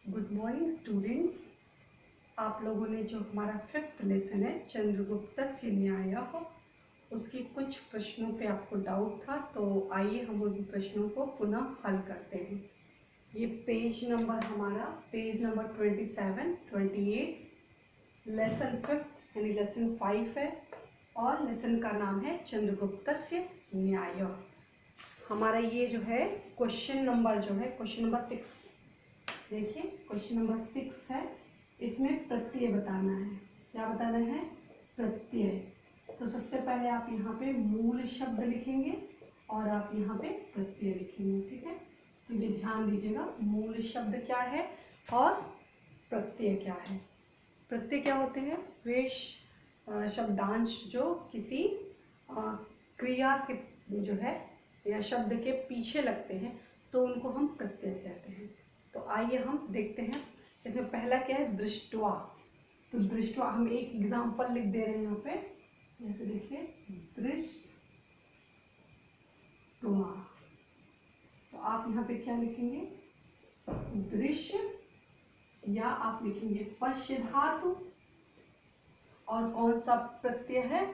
Good morning students. आप लोगों ने जो हमारा 5th लेसन है चंद्रगुप्तस्य न्यायः, उसके कुछ प्रश्नों पे आपको डाउट था, तो आइए हम उन प्रश्नों को पुनः हल करते हैं। ये पेज नंबर हमारा पेज नंबर 27, 28, लेसन 5th यानी लेसन 5 है और लेसन का नाम है चंद्रगुप्तस्य न्यायः। हमारा ये जो है क्वेश्चन नंबर 6, देखिए क्वेश्चन नंबर 6 है। इसमें प्रत्यय बताना है। क्या बताना है? प्रत्यय। तो सबसे पहले आप यहाँ पे मूल शब्द लिखेंगे और आप यहाँ पे प्रत्यय लिखेंगे, ठीक है। तो ये ध्यान दीजिएगा, मूल शब्द क्या है और प्रत्यय क्या है। प्रत्यय क्या होते हैं? वे शब्दांश जो किसी क्रिया के जो है या शब्द के पीछे लगते हैं, तो उनको हम प्रत्यय कहते हैं। तो आइए हम देखते हैं। इसमें पहला क्या है? दृष्टवा। तो दृष्टवा हम एक एग्जाम्पल लिख दे रहे हैं यहाँ पे, जैसे देखिए दृष्टवा। तो आप यहाँ पे क्या लिखेंगे? दृश्य, या आप लिखेंगे पश्य धातु। और कौन सा प्रत्यय है?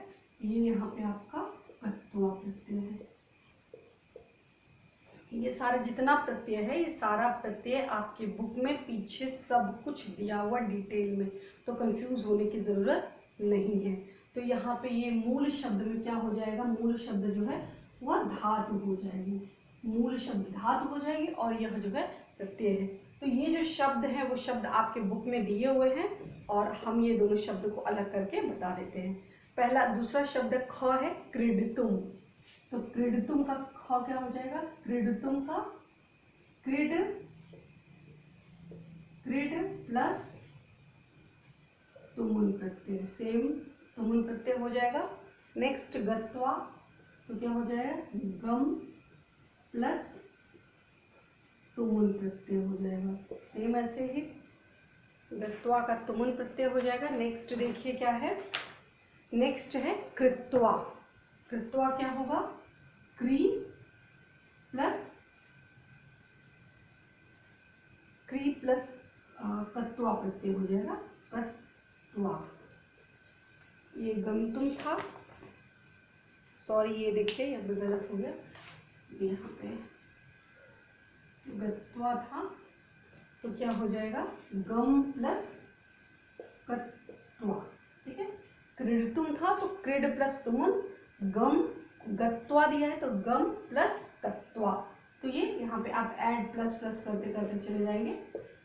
ये यहाँ पे आपका कत्वा प्रत्यय है। ये सारा जितना प्रत्यय है, ये सारा प्रत्यय आपके बुक में पीछे सब कुछ दिया हुआ डिटेल में, तो कंफ्यूज होने की जरूरत नहीं है। तो यहाँ पे ये मूल शब्द में क्या हो जाएगा? मूल शब्द जो है वह धातु हो जाएगी। मूल शब्द धातु हो जाएगी और यह जो है प्रत्यय है। तो ये जो शब्द है वो शब्द आपके बुक में दिए हुए हैं और हम ये दोनों शब्द को अलग करके बता देते हैं। पहला दूसरा शब्द ख है क्रीडितुम। तो क्रीडितुम का ख क्या हो जाएगा? क्रीडितुम का क्रीड, क्रीड प्लस तुमुन प्रत्यय, सेम तुमुन प्रत्यय हो जाएगा। नेक्स्ट गत्वा, तो क्या हो जाएगा? गम प्लस तुमुन प्रत्यय हो जाएगा। सेम ऐसे ही गत्वा का तुमुन प्रत्यय हो जाएगा। नेक्स्ट देखिए क्या है? नेक्स्ट है कृत्वा। कृत्वा क्या होगा? क्री प्लस कत्वा प्रत्यय हो जाएगा, कत्वा। ये गंतुम था, सॉरी ये देखिए ये गलत हो गया, यहाँ पे गत्वा था, तो क्या हो जाएगा? गम प्लस कत्वा, ठीक है। क्रीडतुम था तो क्रीड प्लस तुमुन, गम, गत्वा दिया है तो गम प्लस कत्वा। तो ये यहाँ पे आप ऐड प्लस प्लस करते करते चले जाएंगे।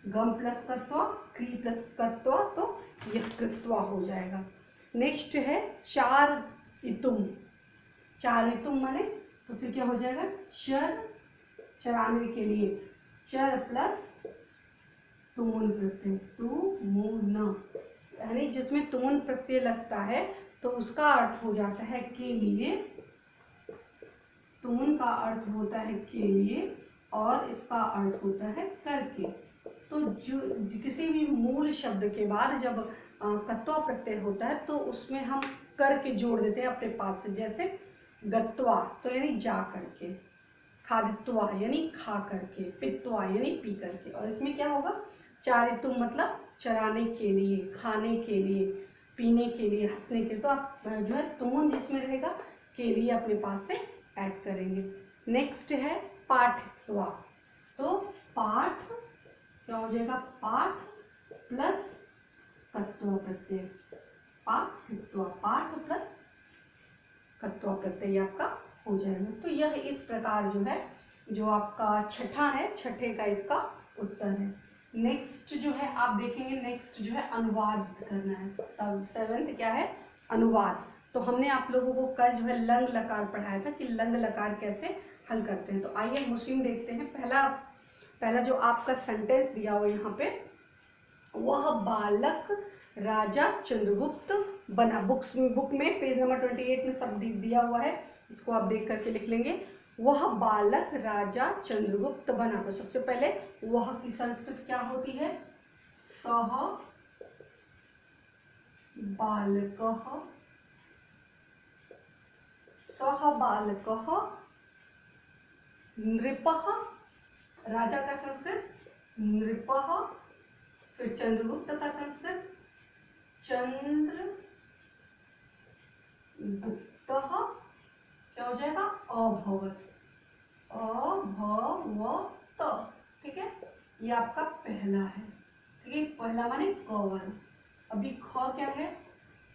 गम प्लस कत्वा, क्री प्लस कत्वा, तो यह कृत्वा हो जाएगा। नेक्स्ट है चार इतुम। चार इतुम माने तो फिर क्या हो जाएगा? चर, चराने के लिए चर प्लस तुमुन प्रत्यय, तुमुन, यानी जिसमें तुमुन प्रत्यय लगता है तो उसका अर्थ हो जाता है के लिए। तुमुन का अर्थ होता है के लिए और इसका अर्थ होता है करके। तो जो किसी भी मूल शब्द के बाद जब कत्वा प्रत्यय होता है तो उसमें हम करके जोड़ देते हैं अपने पास से। जैसे गत्वा तो यानी जा करके, खादित्वा यानी खा करके, पित्वा यानी पी करके। और इसमें क्या होगा? चारितुम मतलब चराने के लिए, खाने के लिए, पीने के लिए, हंसने के लिए। तो आप जो है तुमुन जिसमें रहेगा के लिए अपने पास से ऐड करेंगे। नेक्स्ट है पाठित्वा। तो पाठ क्या हो जाएगा? पाठ प्लस कत्वा प्रत्यय, पाठित्वा, पाठ प्लस कत्वा प्रत्यय आपका हो जाएगा। तो यह इस प्रकार जो है, जो आपका छठा है, छठे का इसका उत्तर है। नेक्स्ट जो है आप देखेंगे, नेक्स्ट जो है अनुवाद करना है। 7th क्या है? अनुवाद। तो हमने आप लोगों को कल जो है लंग लकार पढ़ाया था कि लंग लकार कैसे हल करते हैं। तो आइए मुस्लिम देखते हैं। पहला जो आपका सेंटेंस दिया हुआ यहाँ पे, वह बालक राजा चंद्रगुप्त बना। बुक में पेज नंबर 28 में सब दिया हुआ है, इसको आप देख करके लिख लेंगे। वह बालक राजा चंद्रगुप्त बना। तो सबसे पहले वह की संस्कृत क्या होती है? सह बालकः, सह बालकः नृपः। राजा का संस्कृत नृपः फिर चंद्रगुप्त का संस्कृत चंद्रगुप्त, क्या हो जाएगा अभवत, अभवत, ठीक है। ये आपका पहला है, ठीक है, पहला माने क वर्ण। अभी ख क्या है,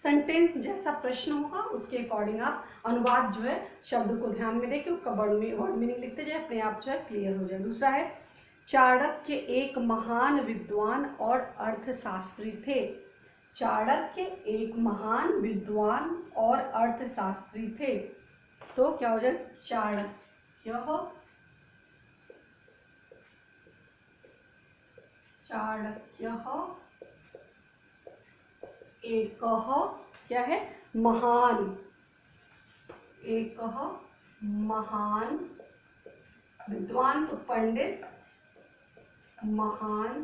सेंटेंस जैसा प्रश्न होगा उसके अकॉर्डिंग आप अनुवाद जो है शब्द को ध्यान में देके उसका वर्ड मीनिंग लिखते जाए, अपने आप जो है क्लियर हो जाए। दूसरा है चाणक्य एक महान विद्वान और अर्थशास्त्री थे। चाणक्य एक महान विद्वान और अर्थशास्त्री थे। तो क्या हो जाए चाणक्य, चाणक्य एक क्या है महान, एक महान विद्वान तो पंडित, महान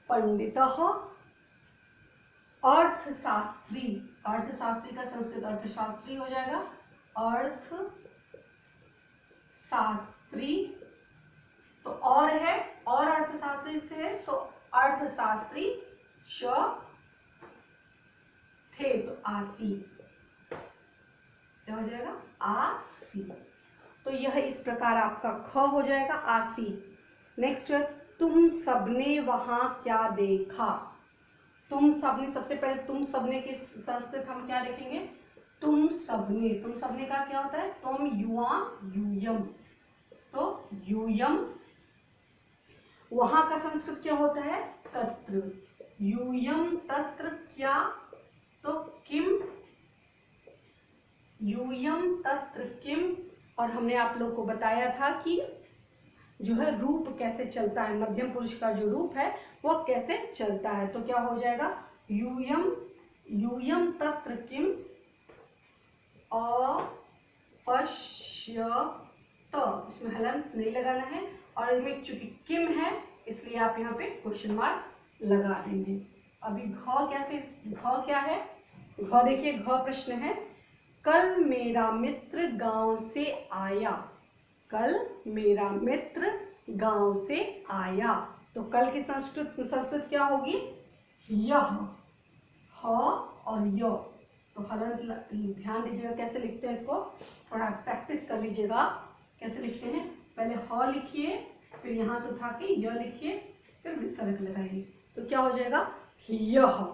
पंडित, अर्थशास्त्री, अर्थशास्त्री का संस्कृत अर्थशास्त्री हो जाएगा, अर्थशास्त्री तो और है, और अर्थशास्त्री से तो अर्थशास्त्री थे तो आसी, क्या हो जाएगा आसी। तो यह इस प्रकार आपका ख हो जाएगा आसी। नेक्स्ट तुम सबने वहां क्या देखा। तुम सबने, सबसे पहले तुम सबने के संस्कृत हम क्या देखेंगे, तुम सबने, तुम सबने का क्या होता है तुम युवा यूयम, तो यूयम। वहां का संस्कृत क्या होता है तत्र, यूयम तत्र क्या, तो किम, यूयम तत्र किम। और हमने आप लोग को बताया था कि जो है रूप कैसे चलता है, मध्यम पुरुष का जो रूप है वो कैसे चलता है। तो क्या हो जाएगा यूयम, यूयम तत्र किम अपश्यत, इसमें हलंत नहीं लगाना है, और इसमें चूंकि किम है इसलिए आप यहाँ पे क्वेश्चन मार्क लगा देंगे। अभी घ कैसे, घ क्या है, घ देखिए, घ प्रश्न है कल मेरा मित्र गांव से आया, कल मेरा मित्र गांव से आया। तो कल की संस्कृत क्या होगी यह, ह और य। तो हलंत ध्यान दीजिएगा कैसे लिखते हैं इसको, थोड़ा प्रैक्टिस कर लीजिएगा कैसे लिखते हैं। पहले ह लिखिए, फिर यहाँ से उठा के य लिखिए, फिर विसर्ग लगाइए। तो क्या हो जाएगा यह,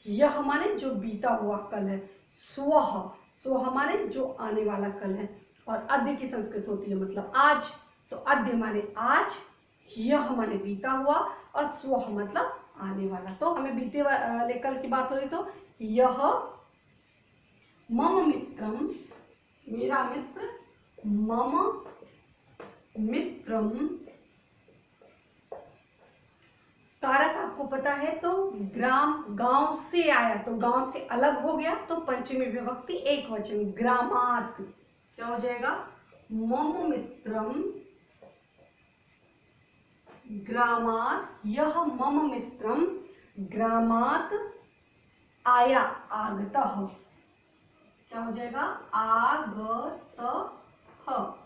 यह माने जो बीता हुआ कल है, स्वह, स्व माने जो आने वाला कल है, और अद्य की संस्कृत होती है मतलब आज, तो अद्य माने आज, यह माने बीता हुआ, और स्व मतलब आने वाला। तो हमें बीते वाले कल की बात हो रही, तो यह मम मित्रम, मेरा मित्र, मम मित्रम, कारक आपको पता है, तो ग्राम गांव से आया, तो गांव से अलग हो गया, तो पंचमी विभक्ति एक वचन ग्रामात, क्या हो जाएगा मम मित्रम ग्रामात, यह मम मित्रम ग्रामात आया, आगतः, क्या हो जाएगा आगतः,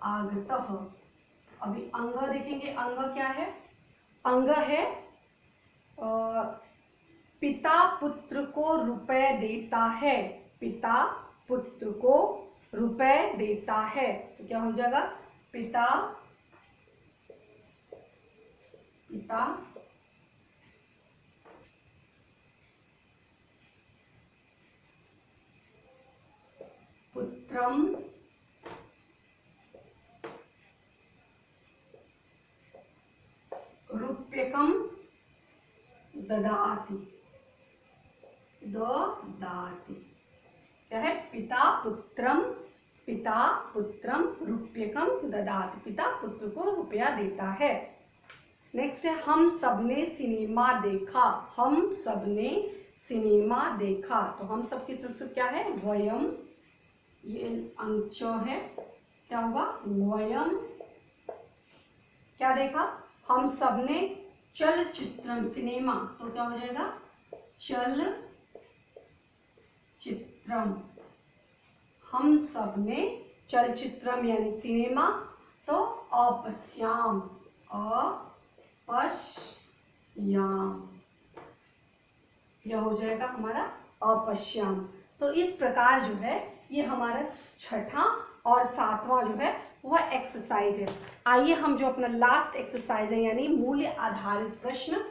आगतः। अभी अंग देखेंगे, अंग क्या है, अंग है पिता पुत्र को रुपए देता है, पिता पुत्र को रुपए देता है। तो क्या हो जाएगा पिता, पिता पुत्रम रूप्यकम ददाति, ददाति, क्या है पिता पुत्रम, पिता पुत्रम रूप्यकम ददाति, पिता पुत्र को रुपया देता है। नेक्स्ट है हम सबने सिनेमा देखा, हम सबने सिनेमा देखा। तो हम सब की संस्कृत क्या है वयम, ये अंश है, क्या होगा वयम, क्या देखा हम सबने चलचित्रम, सिनेमा, तो क्या हो जाएगा चल चित्रम, हम सबने चलचित्रम यानी सिनेमा, तो अपश्याम, अपश्याम, याम, यह हो जाएगा हमारा अपश्याम। तो इस प्रकार जो है ये हमारा छठा और सातवां जो है वह एक्सरसाइज है। आइए हम जो अपना लास्ट एक्सरसाइज है यानी मूल्य आधारित प्रश्न,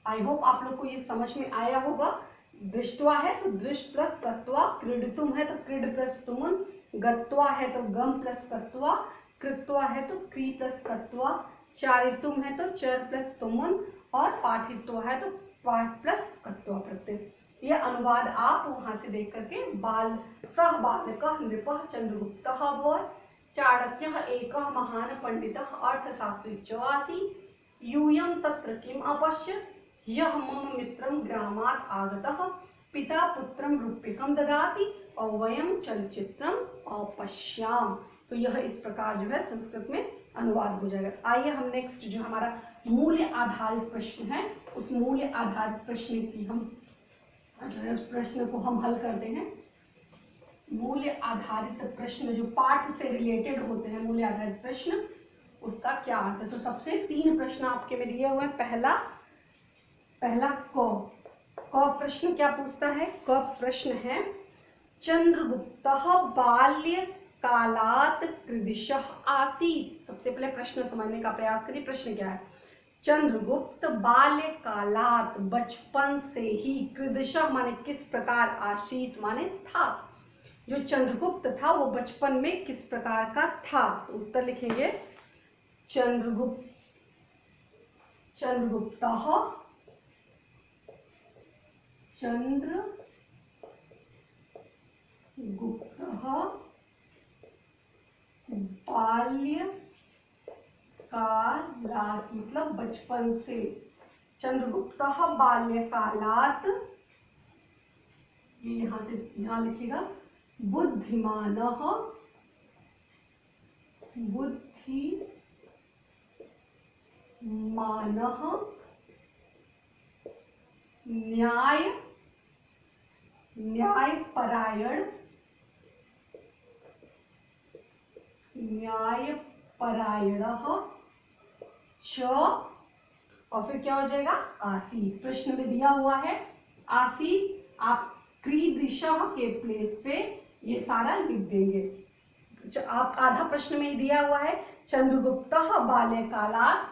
आई होप आप लोग को ये समझ में आया होगा। दृष्टवा है तो दृष्ट प्लस तत्वा, क्रीडितुम है तो क्रीड प्लस तुमुन, गत्वा है तो गम प्लस तत्वा, कृत्वा है तो क्री प्लस तत्वा, चारितुम है तो चर प्लस तुमुन, और पाठित्व है तो पाठ प्लस कत्वा प्रत्यय। यह अनुवाद आप वहां से देख करके बाल सह बालकः नृपः चंद्रगुप्तः अभवत्, चाणक्यः एकः महान् पंडितः अर्थशास्त्री च आसीत्, यूयं तत्र किम् अपश्यत्, यः मम मित्रं ग्रामात् आगतः, पिता पुत्रं रूप्यकं ददाति और वयं चलचित्रम अपश्याम। तो यह इस प्रकार जो है संस्कृत में अनुवाद हो जाएगा। आइए हम नेक्स्ट जो हमारा मूल्य आधारित प्रश्न है उस मूल्य आधारित प्रश्न की हम जो है उस प्रश्न को हम हल करते हैं। मूल्य आधारित प्रश्न जो पाठ से रिलेटेड होते हैं, मूल्य आधारित प्रश्न उसका क्या अर्थ है। तो सबसे 3 प्रश्न आपके में दिए हुए हैं। पहला क प्रश्न क्या पूछता है। क प्रश्न है चंद्रगुप्तः बाल्य कालात कीदृशः आसीत्। सबसे पहले प्रश्न समझने का प्रयास करिए। प्रश्न क्या है। चंद्रगुप्त बाल्य कालात बचपन से ही, कीदृशः माने किस प्रकार, आसीत् माने था। जो चंद्रगुप्त था वो बचपन में किस प्रकार का था। तो उत्तर लिखेंगे चंद्रगुप्तः बाल्य कालात मतलब बचपन से। चंद्रगुप्तः बाल्य कालात, ये यहां से यहां लिखिएगा, बुद्धिमानः न्यायपरायणः च, और फिर क्या हो जाएगा आसीत्। प्रश्न में दिया हुआ है आसीत्, आप कीदृशः के प्लेस पे ये सारा लिख देंगे। आप आधा प्रश्न में ही दिया हुआ है चंद्रगुप्तः बाल्यकालात्,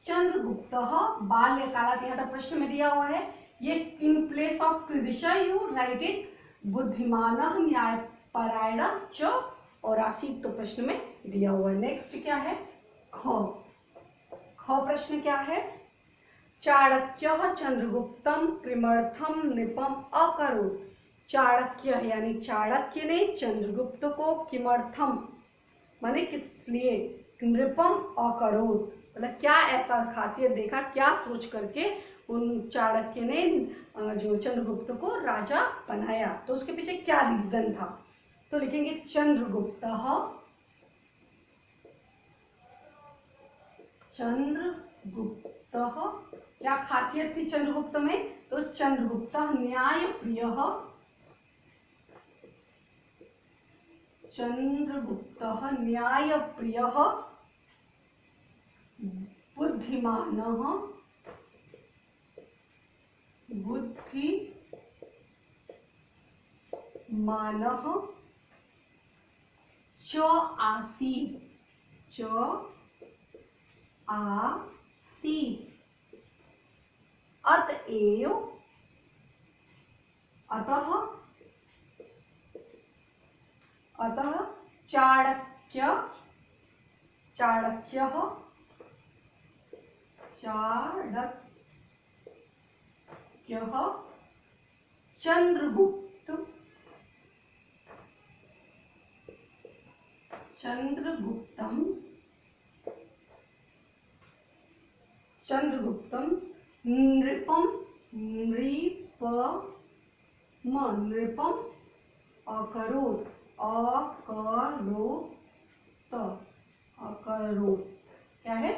चंद्रगुप्तः बाल्यकालात्, यहाँ तक प्रश्न में दिया हुआ है। ये इन प्लेस ऑफ कीदृशः यू राइट इट बुद्धिमानः न्यायपरायणः च, और आसीत् तो प्रश्न में दिया हुआ है। नेक्स्ट क्या है ख प्रश्न क्या है। चाणक्यः चंद्रगुप्तं किमर्थं नृपम् अकरोत्। चाणक्य यानी चाणक्य ने चंद्रगुप्त को किमर्थम माने किस लिए, नृपम अकरोत् मतलब क्या ऐसा खासियत देखा, क्या सोच करके उन चाणक्य ने जो चंद्रगुप्त को राजा बनाया, तो उसके पीछे क्या रीजन था। तो लिखेंगे चंद्रगुप्तः क्या खासियत थी चंद्रगुप्त में। तो चंद्रगुप्तः न्यायप्रियः, चंद्रगुप्तः न्यायप्रियः, बुद्धिमानः च आसीत्, अतएव अतः चाणक्यः चंद्रगुप्तं नृपम अकरोत्, क्या है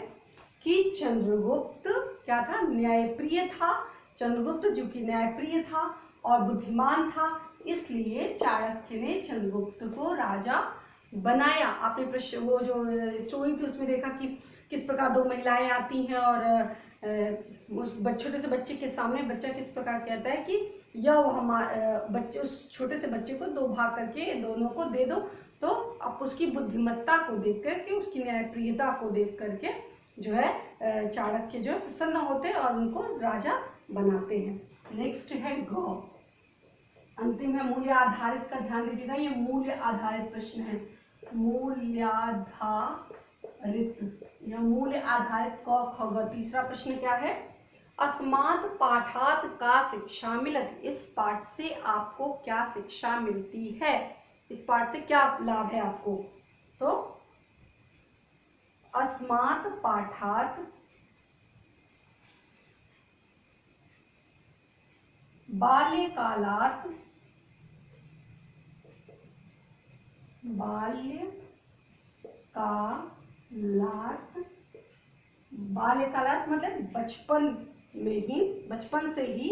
कि चंद्रगुप्त क्या था, न्यायप्रिय था। चंद्रगुप्त जो कि न्यायप्रिय था और बुद्धिमान था, इसलिए चाणक्य ने चंद्रगुप्त को राजा बनाया। आपने वो जो स्टोरी थी उसमें देखा कि किस प्रकार दो महिलाएं आती हैं और उस छोटे से बच्चे के सामने बच्चा किस प्रकार कहता है कि यह हमारे बच्चे, उस छोटे से बच्चे को दो भाग करके दोनों को दे दो। तो आप उसकी बुद्धिमत्ता को देख करके, उसकी न्यायप्रियता को देख करके जो है चाणक्य जो प्रसन्न होते हैं और उनको राजा बनाते हैं। नेक्स्ट है गौ। अंतिम है मूल्य आधारित का, ध्यान दीजिएगा ये मूल्य आधारित प्रश्न है। मूल्याधारित या मूल्य आधारित क ख ग। तीसरा प्रश्न क्या है? अस्मात् पाठात् का शिक्षा मिलति। इस पाठ से आपको क्या शिक्षा मिलती है? इस पाठ से क्या लाभ है आपको? तो अस्मात् पाठात् बाल्यकालात्, बाल्यकालात् मतलब बचपन में ही, बचपन से ही,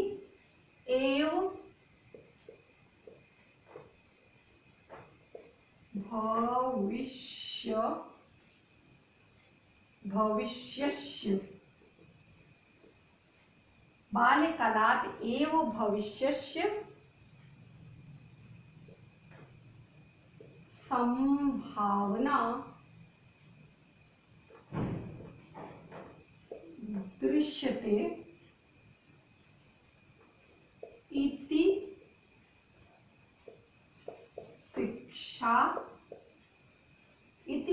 एव भविष्यस्य, बाल्यकालात् एव भविष्यस्य संभावना दृश्यते इति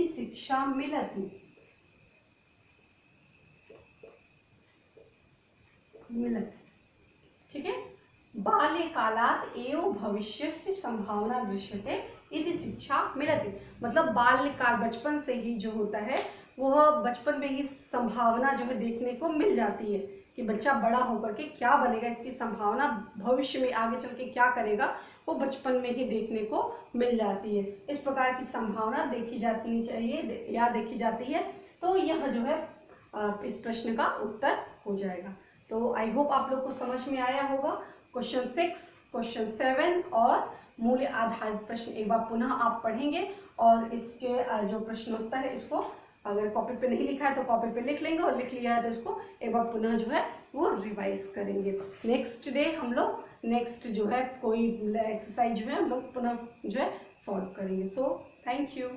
शिक्षा मिलति। ठीक है, बाल्यकालात् एव भविष्यस्य संभावना दृश्यते इति शिक्षा मिलति। मतलब बाल्यकाल, बचपन से ही जो होता है वह बचपन में ही संभावना जो है देखने को मिल जाती है कि बच्चा बड़ा होकर के क्या बनेगा, इसकी संभावना भविष्य में आगे चल के क्या करेगा वो बचपन में ही देखने को मिल जाती है। इस प्रकार की संभावना देखी जाती चाहिए या देखी जाती है। तो यह जो है इस प्रश्न का उत्तर हो जाएगा। तो आई होप आप लोग को समझ में आया होगा। क्वेश्चन 6, क्वेश्चन 7 और मूल्य आधारित प्रश्न एक बार पुनः आप पढ़ेंगे और इसके जो प्रश्नोत्तर है इसको अगर कॉपी पे नहीं लिखा है तो कॉपी पे लिख लेंगे और लिख लिया है तो इसको एक बार पुनः जो है वो रिवाइज करेंगे। नेक्स्ट डे हम लोग नेक्स्ट जो है कोई एक्सरसाइज जो है हम लोग पुनः जो है सॉल्व करेंगे। So thank you.